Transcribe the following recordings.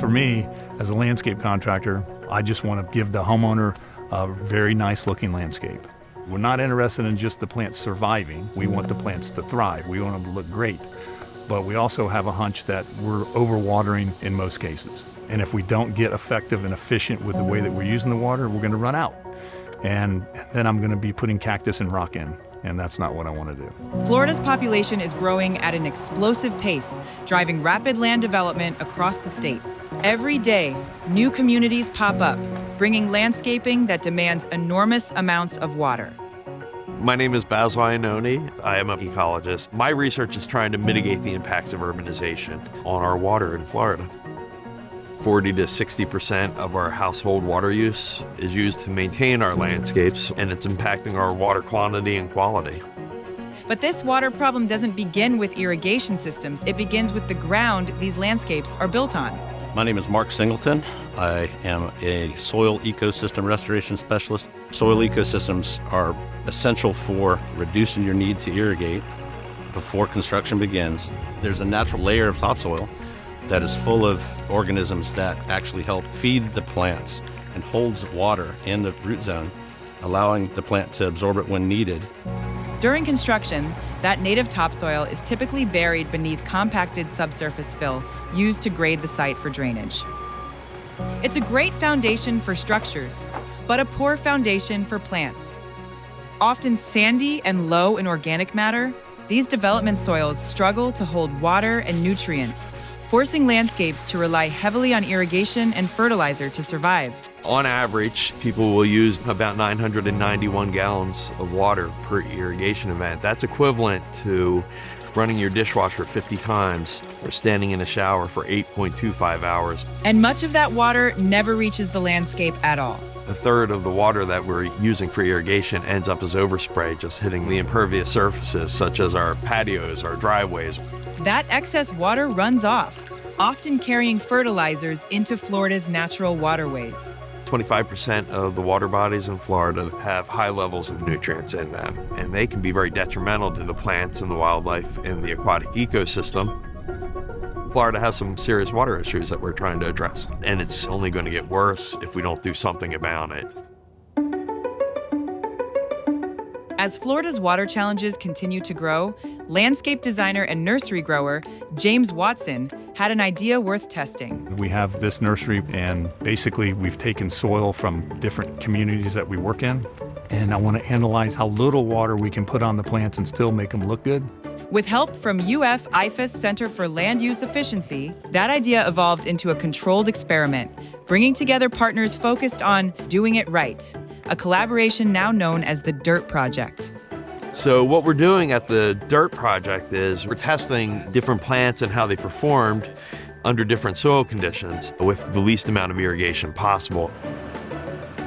for me, as a landscape contractor, I just want to give the homeowner a very nice looking landscape. We're not interested in just the plants surviving. We want the plants to thrive. We want them to look great. But we also have a hunch that we're overwatering in most cases. And if we don't get effective and efficient with the way that we're using the water, we're going to run out. And then I'm going to be putting cactus and rock in. And that's not what I want to do. Florida's population is growing at an explosive pace, driving rapid land development across the state. Every day, new communities pop up, bringing landscaping that demands enormous amounts of water. My name is Basil Iannone. I am an ecologist. My research is trying to mitigate the impacts of urbanization on our water in Florida. 40 to 60% of our household water use is used to maintain our landscapes, and it's impacting our water quantity and quality. But this water problem doesn't begin with irrigation systems. It begins with the ground these landscapes are built on. My name is Mark Singleton. I am a soil ecosystem restoration specialist. Soil ecosystems are essential for reducing your need to irrigate before construction begins. There's a natural layer of topsoil that is full of organisms that actually help feed the plants and holds water in the root zone, allowing the plant to absorb it when needed. During construction, that native topsoil is typically buried beneath compacted subsurface fill used to grade the site for drainage. It's a great foundation for structures, but a poor foundation for plants. Often sandy and low in organic matter, these development soils struggle to hold water and nutrients, forcing landscapes to rely heavily on irrigation and fertilizer to survive. On average, people will use about 991 gallons of water per irrigation event. That's equivalent to running your dishwasher 50 times or standing in a shower for 8.25 hours. And much of that water never reaches the landscape at all. A third of the water that we're using for irrigation ends up as overspray, just hitting the impervious surfaces such as our patios, our driveways. That excess water runs off, often carrying fertilizers into Florida's natural waterways. 25% of the water bodies in Florida have high levels of nutrients in them, and they can be very detrimental to the plants and the wildlife in the aquatic ecosystem. Florida has some serious water issues that we're trying to address, and it's only going to get worse if we don't do something about it. As Florida's water challenges continue to grow, landscape designer and nursery grower James Watson had an idea worth testing. We have this nursery, and basically we've taken soil from different communities that we work in, and I want to analyze how little water we can put on the plants and still make them look good. With help from UF IFAS Center for Land Use Efficiency, that idea evolved into a controlled experiment, bringing together partners focused on doing it right, a collaboration now known as the DIRT Project. So what we're doing at the DIRT Project is we're testing different plants and how they performed under different soil conditions with the least amount of irrigation possible.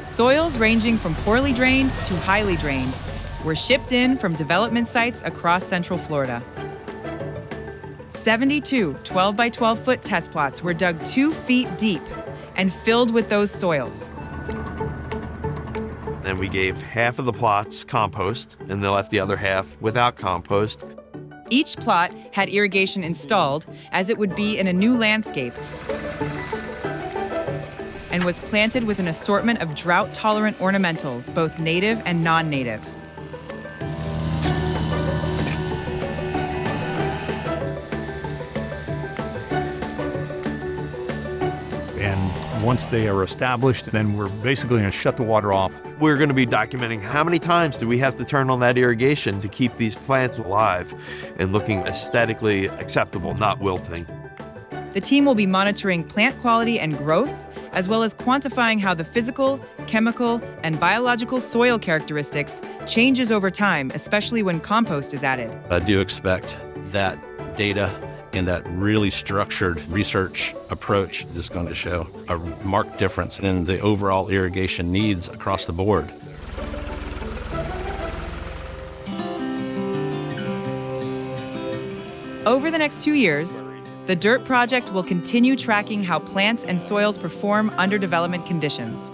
Soils ranging from poorly drained to highly drained were shipped in from development sites across Central Florida. 72 12 by 12 foot test plots were dug 2 feet deep and filled with those soils. Then we gave half of the plots compost, and they left the other half without compost. Each plot had irrigation installed, as it would be in a new landscape, and was planted with an assortment of drought-tolerant ornamentals, both native and non-native. And once they are established, then we're basically going to shut the water off. We're going to be documenting how many times do we have to turn on that irrigation to keep these plants alive and looking aesthetically acceptable, not wilting. The team will be monitoring plant quality and growth, as well as quantifying how the physical, chemical, and biological soil characteristics changes over time, especially when compost is added. I do expect that data and that really structured research approach is going to show a marked difference in the overall irrigation needs across the board. Over the next 2 years, the DIRT Project will continue tracking how plants and soils perform under development conditions.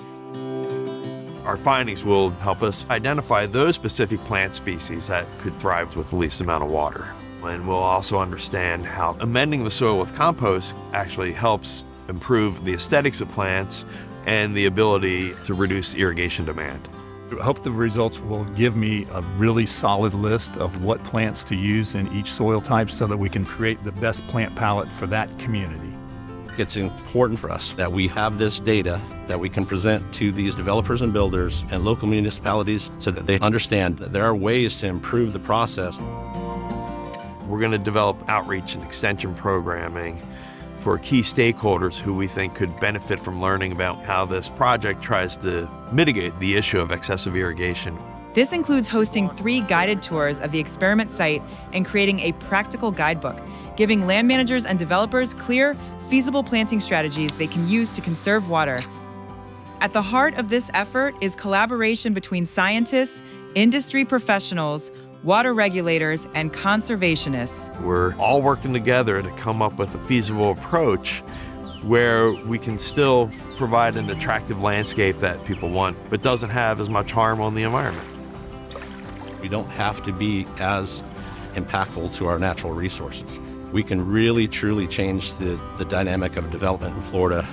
Our findings will help us identify those specific plant species that could thrive with the least amount of water. And we'll also understand how amending the soil with compost actually helps improve the aesthetics of plants and the ability to reduce irrigation demand. I hope the results will give me a really solid list of what plants to use in each soil type so that we can create the best plant palette for that community. It's important for us that we have this data that we can present to these developers and builders and local municipalities so that they understand that there are ways to improve the process. We're going to develop outreach and extension programming for key stakeholders who we think could benefit from learning about how this project tries to mitigate the issue of excessive irrigation. This includes hosting 3 guided tours of the experiment site and creating a practical guidebook, giving land managers and developers clear, feasible planting strategies they can use to conserve water. At the heart of this effort is collaboration between scientists, industry professionals, water regulators, and conservationists. We're all working together to come up with a feasible approach where we can still provide an attractive landscape that people want, but doesn't have as much harm on the environment. We don't have to be as impactful to our natural resources. We can really, truly change the dynamic of development in Florida